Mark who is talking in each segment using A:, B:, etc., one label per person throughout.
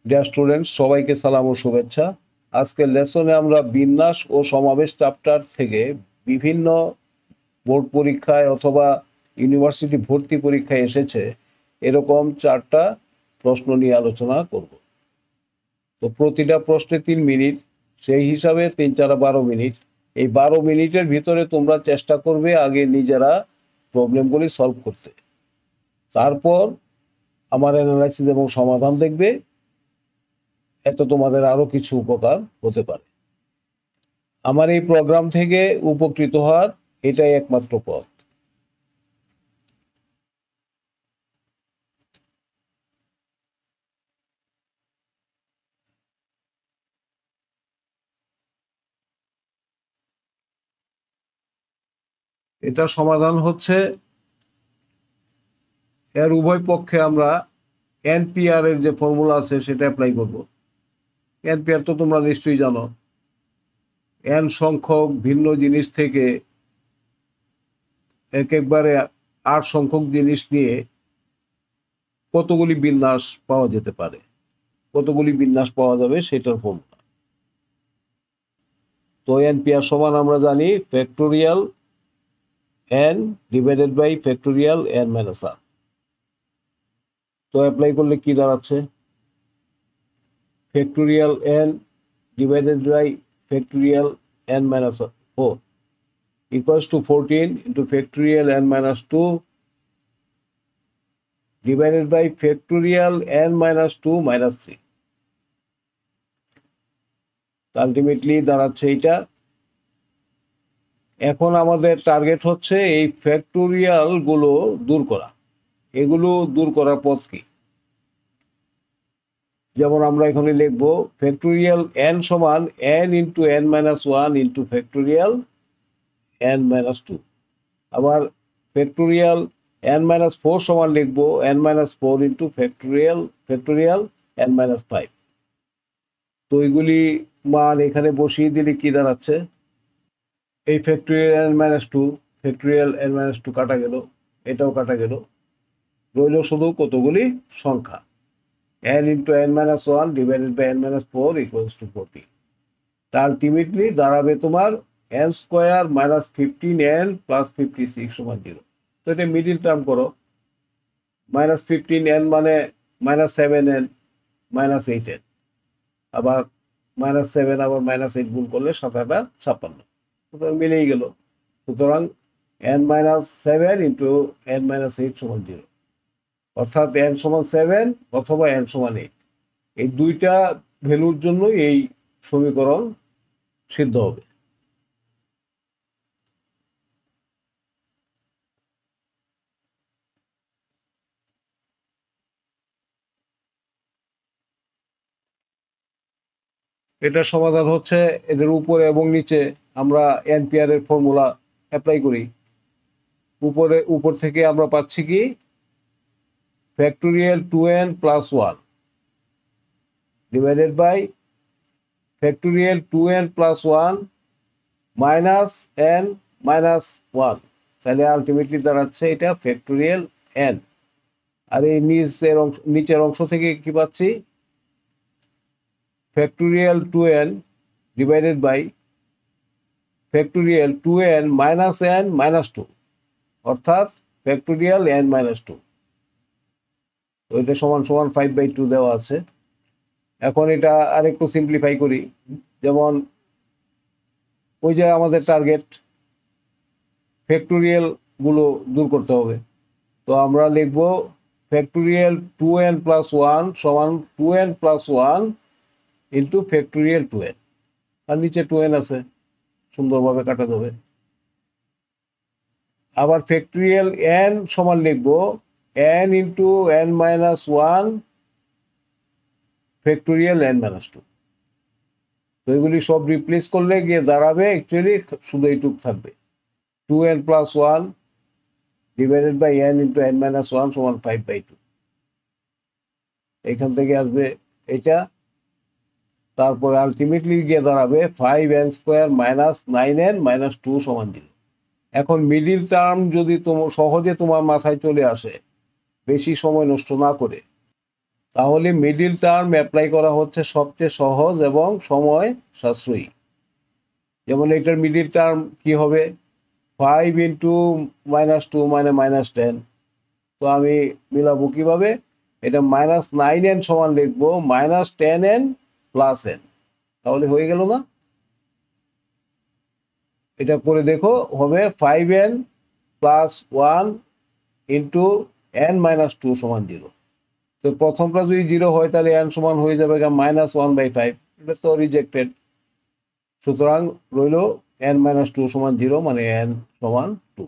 A: Dear students, সবাইকে সালাম ও শুভেচ্ছা। আজকের লেসনে আমরা বিন্যাস ও সমাবেশ চ্যাপ্টার থেকে বিভিন্ন বোর্ড পরীক্ষায় অথবা ইউনিভার্সিটি ভর্তি পরীক্ষায় এসেছে এরকম 4টা প্রশ্ন নিয়ে আলোচনা করব। তো প্রতিটা প্রশ্নে 3 মিনিট, সেই হিসাবে 3 4 12 মিনিট। এই 12 মিনিটের ভিতরে তোমরা চেষ্টা করবে আগে নিজেরা প্রবলেমগুলি সলভ করতে, তারপর আমার অ্যানালাইসিস এবং সমাধান দেখবে। এতে তোমাদের আরো কিছু উপকার হতে পারে। আমার এই প্রোগ্রাম থেকে উপকৃত হওয়ার এটাই একমাত্র পথ। এটা সমাধান হচ্ছে, এর উভয় পক্ষে আমরা এনপিআর এর যে ফর্মুলা আছে সেটা অ্যাপ্লাই করব। এনপিআর তো তোমরা নিশ্চয়ই জানো। এন সংখ্যক ভিন্ন জিনিস থেকে একবারে 8 সংখ্যক জিনিস নিয়ে কতগুলি বিন্যাস পাওয়া যেতে পারে, কতগুলি বিন্যাস পাওয়া যাবে সেটার ফর্মুলা। তো এনপিআর সমান আমরা জানি factorial n divided by factorial n minus r. তো অ্যাপ্লাই করলে কি দাঁড়াচ্ছে? Factorial n divided by factorial n minus 4 equals to 14 into factorial n minus 2 divided by factorial n minus 2 minus 3. Ultimately দাঁড়াচ্ছে এইটা। এখন আমাদের টার্গেট হচ্ছে এই ফ্যাক্টোরিয়াল গুলো দূর করা। এগুলো দূর করার পথ কি? যেমন আমরা এখানে লিখব ফ্যাক্টোরিয়াল n সমান n into n minus 1 into factorial n minus 2। আবার ফ্যাক্টোরিয়াল n মাইনাস 4 সমান লিখব n minus 4 into factorial n minus 5। তো এইগুলি মান এখানে বসিয়ে দিলে কি দাঁড়াচ্ছে? এই factorial n minus 2, factorial n minus 2 কাটা গেল, এটাও কাটা গেল, রইল শুধু কতগুলি সংখ্যা n into n minus 1 divided by n minus 4 equals to 40। তা আলটিমেটলি দাঁড়াবে তোমার n square minus 15n plus 56 সমান 0। তো এটা মিডিল টার্ম করো। মাইনাস 15n মানে মাইনাস 7n মাইনাস 8n, আবার মাইনাস 7 আবার মাইনাস 8 গুণ করলে 7 8 56, সুতরাং মিলেই গেল। সুতরাং n minus 7 into n minus 8 সমান 0, অর্থাৎ n সমান 7 অথবা n সমান 8। এই দুইটা ভ্যালুর জন্য এই সমীকরণ সিদ্ধ হবে। এটা সমাধান হচ্ছে, এদের উপরে এবং নিচে আমরা এনপিআর এর ফর্মুলা অ্যাপ্লাই করি। উপর থেকে আমরা পাচ্ছি কি factorial 2n plus 1 divided by factorial 2n plus 1 minus n minus 1। তাহলে আলটিমেটলি দাঁড়াচ্ছে এটা ফ্যাক্টোরিয়াল n। আর এই নিচের অংশ থেকে কি পাচ্ছি? Factorial 2n divided by factorial 2n minus n minus 2, অর্থাৎ ফ্যাক্টোরিয়াল n মাইনাস 2। তো এটা সমান সমান 5/2 দেওয়া আছে। এখন এটা আরেকটু সিম্পলিফাই করি। যেমন ওই যে আমাদের টার্গেট ফ্যাক্টোরিয়াল গুলো দূর করতে হবে। তো আমরা লিখব ফ্যাক্টোরিয়াল 2n প্লাস 1 সমান 2n plus 1 into factorial 2n, আর নিচে 2n আছে, সুন্দরভাবে কাটা যাবে। আবার ফ্যাক্টোরিয়াল n সমান লিখব n into n minus 1 factorial n minus 2। তো এগুলি সব রিপ্লেস করলে গিয়ে দাঁড়াবে অ্যাকচুয়ালি শুধু এইটুক থাকবে, 2n plus 1 divided by n into n minus 1 সমান 5/2। এখান থেকে আসবে এটা, তারপরে আলটিমেটলি গিয়ে দাঁড়াবে 5n square minus 9n minus 2 সমান 0। এখন মিডিল টার্ম যদি সহজে তোমার মাথায় চলে আসে, বেশি সময় নষ্ট না করে, তাহলে মিডিল টার্ম অ্যাপ্লাই করা হচ্ছে সবচেয়ে সহজ এবং সময় সাশ্রয়ী। যেমন এটার মিডিল টার্ম কি হবে, 5 × -2 -10। তো আমি মিলাবো কিভাবে, এটা -9n সমান লিখবো -10n + n, তাহলে হয়ে গেল না? এটা করে দেখো, হবে 5n + 1 × n-2 = 0। তো প্রথমটা যদি 0 হয় তাহলে n সমান হয়ে যাবে -1/5, এটা তো রিজেক্টেড। সুতরাং রইল n-2 = 0, মানে n সমান 2।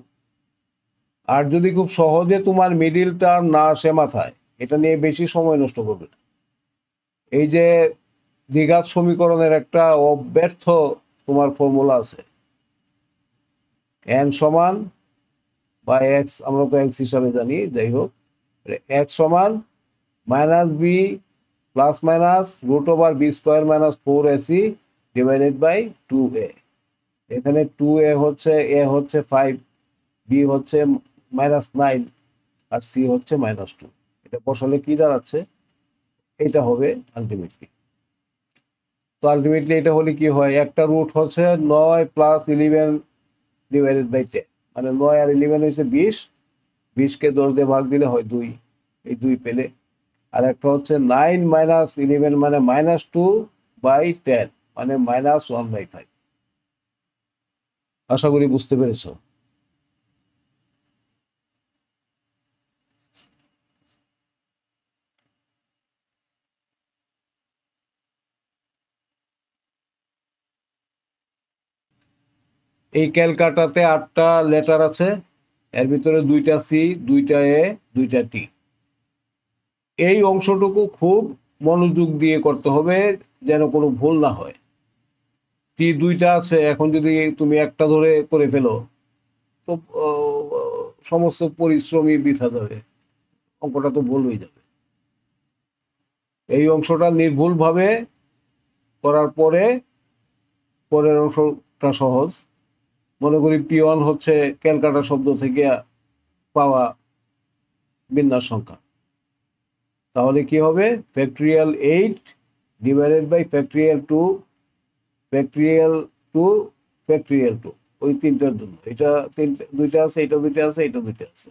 A: আর যদি খুব সহজে তোমার মিডিল টার্ম না আসে মাথায়, এটা নিয়ে বেশি সময় নষ্ট করবে না। এই যে দ্বিঘাত সমীকরণের একটা অব্যর্থ তোমার ফর্মুলা আছে, n সমান বা x, আমরা তো x হিসাবে জানি, যাই হোক, x সমান -b ± √b² - 4ac / 2a। এখানে 2a হচ্ছে, a হচ্ছে 5, b হচ্ছে -9 আর c হচ্ছে -2। এটা বসালে কি দাঁড়াচ্ছে, এটা হবে আলটিমেটলি। তো আলটিমেটলি এটা হলে কি হয়, একটা রুট হচ্ছে 9 + 11 / 10, মানে 9 আর 11 হচ্ছে 20, 20কে 10 দিয়ে ভাগ দিলে হয় 2, এই 2 পেলে। আর একটা হচ্ছে 9 - 11 মানে -2/10, মানে -1/5। আশা করি বুঝতে পেরেছো। এই ক্যালকাটাতে 8টা লেটার আছে, এর ভিতরে 2টা সি, 2টা এ, 2টা টি। এই অংশটুকু খুব মনোযোগ দিয়ে করতে হবে যেন কোনো ভুল না হয়। টি 2টা আছে, এখন যদি তুমি একটা ধরে করে ফেলো তো সমস্ত পরিশ্রমই বৃথা যাবে, অঙ্কটা তো ভুল হয়ে যাবে। এই অংশটা নির্ভুলভাবে করার পরে পরের অংশটা সহজ। মনে করি P1 হচ্ছে ক্যালকাটা শব্দ থেকে পাওয়া বিন্যাস সংখ্যা, তাহলে কি হবে, ⁻8 / ⁻2 ⁻2 ⁻2, ওই তিনটার জন্য। এটা 2টা আছে, এটা 2টা আছে, এটা 2টা আছে,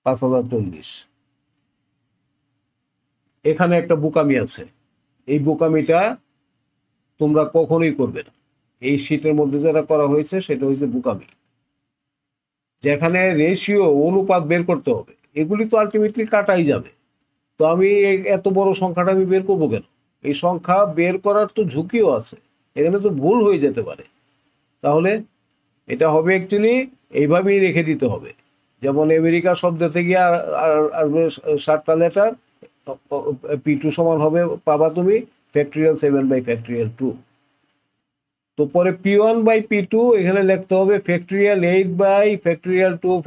A: 5040। এখানে একটা বোকামি আছে, এই বোকামিটা তোমরা কখনোই করবে না। এই শীটের মধ্যে যেটা করা হয়েছে সেটা হচ্ছে বোকামি, যেখানে রেশিও, অনুপাত বের করতে হবে, এগুলি তো আলটিমেটলি কাটাই যাবে। তো আমি এত বড় সংখ্যাটা আমি বের করবো কেন? এই সংখ্যা বের করার তো ঝুঁকিও আছে, এখানে তো ভুল হয়ে যেতে পারে। তাহলে এটা হবে অ্যাকচুয়ালি এইভাবেই রেখে দিতে হবে, যেমন আমেরিকা শব্দ থেকে আসবে 7টা লেটার, P2 সমান হবে, পাবা তুমি ⁻7/2। তো পরে P1/P2 এখানে লিখতে হবে ⁻8/2/2/2 /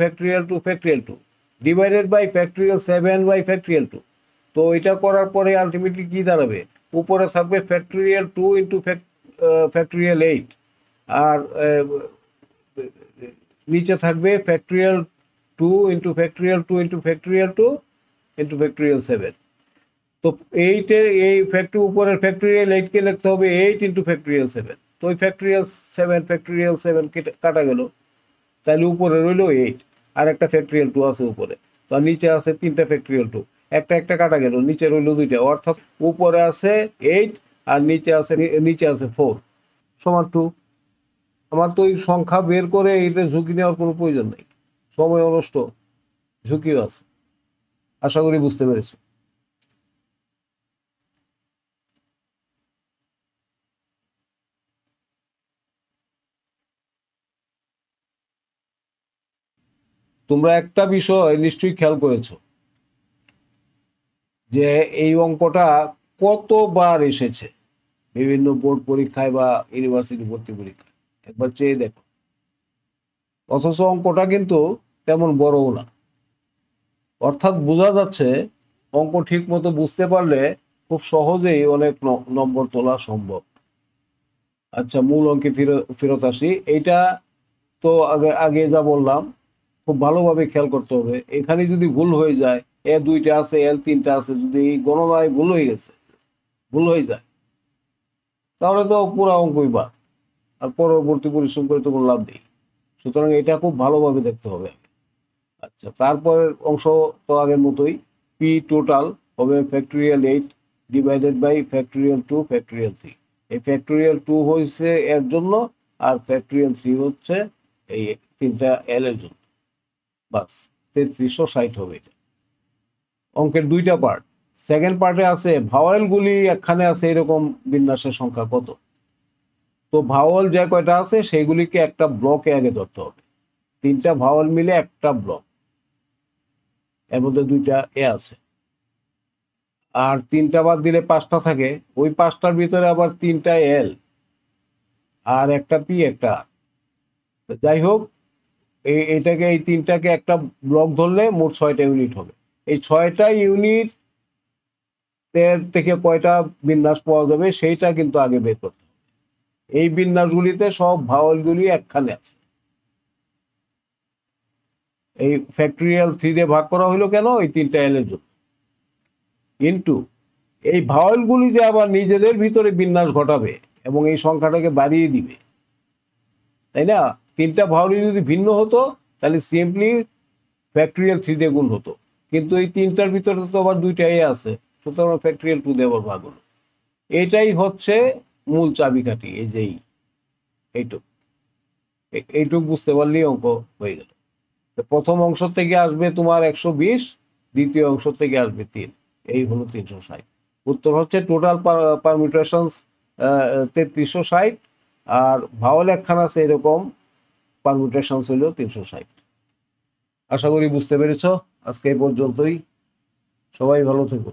A: ⁻7/2। তো এটা করার পরে আলটিমেটলি কি দাঁড়াবে, উপরে থাকবে ⁻2 × ⁻8, আর নিচে থাকবে ⁻2 × ⁻2 × ⁻2 × 7। তো এই ফ্যাক্টরি, উপরের ⁻8কে লিখতে হবে 8 × ⁻7। তো ওই ⁻7 কাটা গেল, তাহলে উপরে রইল 8, আর একটা ⁻2 আছে উপরে। তো নিচে আছে 3টা ⁻2, একটা একটা কাটা গেল, নিচে রইল 2টা, অর্থাৎ উপরে আছে 8 আর নিচে আছে 4 সমান 2। আমার তো এই সংখ্যা বের করে এটা ঝুঁকি নেওয়ার কোনো প্রয়োজন নেই, সময় নষ্ট, ঝুঁকিও আছে। আশা করি বুঝতে পেরেছি। তোমরা একটা বিষয় নিশ্চয়ই খেয়াল করেছো, যে এই অঙ্কটা কতবার এসেছে বিভিন্ন বোর্ড পরীক্ষায় বা ইউনিভার্সিটি ভর্তি পরীক্ষায়, একবার চেয়ে দেখো। অথচ অঙ্কটা কিন্তু তেমন বড়ও না, অর্থাৎ বোঝা যাচ্ছে অঙ্ক ঠিক মতো বুঝতে পারলে খুব সহজেই অনেক নম্বর তোলা সম্ভব। আচ্ছা, মূল অঙ্কে ফেরত আসি। এইটা তো আগে আগে যা বললাম, খুব ভালোভাবে খেয়াল করতে হবে। এখানে যদি ভুল হয়ে যায় এ দুইটা আছে, এল তিনটা আছে, যদি এই গণনায় ভুল হয়ে যায়, তাহলে তো পুরো অঙ্কই বাদ, আর পরবর্তী পরিশ্রম করে তো কোনো লাভ নেই। সুতরাং এটা খুব ভালোভাবে দেখতে হবে। আচ্ছা, তারপরের অংশ তো আগের মতোই, পি টোটাল হবে factorial 8 divided by factorial 2 factorial 3। এই ফ্যাক্টোরিয়াল 2 হয়েছে এর জন্য, আর ফ্যাক্টোরিয়াল 3 হচ্ছে এই তিনটা এল এর জন্য। বাস 3360 হবে এটা। অঙ্কের দুইটা পার্ট। সেকেন্ড পার্টে আছে ভাওয়েলগুলি, এখানে আছে এরকম বিন্যাসের সংখ্যা কত। তো ভাওয়েল যে কয়টা আছে সেইগুলিকে একটা ব্লকে আগে ধরতে হবে। তিনটা ভাওয়েল মিলে একটা ব্লক, এর মধ্যে দুইটা এ আছে, আর তিনটা বাদ দিলে পাঁচটা থাকে। ওই পাঁচটার ভিতরে আবার তিনটা এল আর একটা পি একটা আর। যাই হোক, এইটাকে এই তিনটাকে একটা ব্লক ধরলে মোট 6টা ইউনিট হবে। এই 6টা ইউনিট থেকে কয়টা বিন্যাস পাওয়া যাবে সেইটা কিন্তু আগে বের করতে হবে। এই বিন্যাসগুলিতে সব ভাওয়েলগুলি একখানে আছে। এই ফ্যাক্টোরিয়াল 3 দিয়ে ভাগ করা হলো কেন? এই তিনটা এল এর জন্য। ইন্টু এই ভাওয়েলগুলি যে আবার নিজেদের ভিতরে বিন্যাস ঘটাবে এবং এই সংখ্যাটাকে বাড়িয়ে দিবে, তাই না? তিনটা ভাওয়েল যদি ভিন্ন হতো তাহলে সিম্পলি ফ্যাক্টোরিয়াল 3 দিয়ে গুণ হতো, কিন্তু এই তিনটার ভিতরে তো আবার দুইটা এ আছে, সুতরাং ফ্যাক্টোরিয়াল 2 দিয়ে আবার ভাগ হলো। এটাই হচ্ছে মূল চাবিকাঠি। এই যে এইটুক বুঝতে পারলেই অঙ্ক হয়ে গেল। প্রথম অংশ থেকে আসবে তোমার 120, দ্বিতীয় অংশ থেকে আসবে 3, এই হলো 360। উত্তর হচ্ছে টোটাল পারমিউটেশনস 3360, আর ভাওয়েল একখানা আছে এরকম পারমিউটেশনস হইল 360। আশা করি বুঝতে পেরেছ। আজকে এই পর্যন্তই, সবাই ভালো থেকো।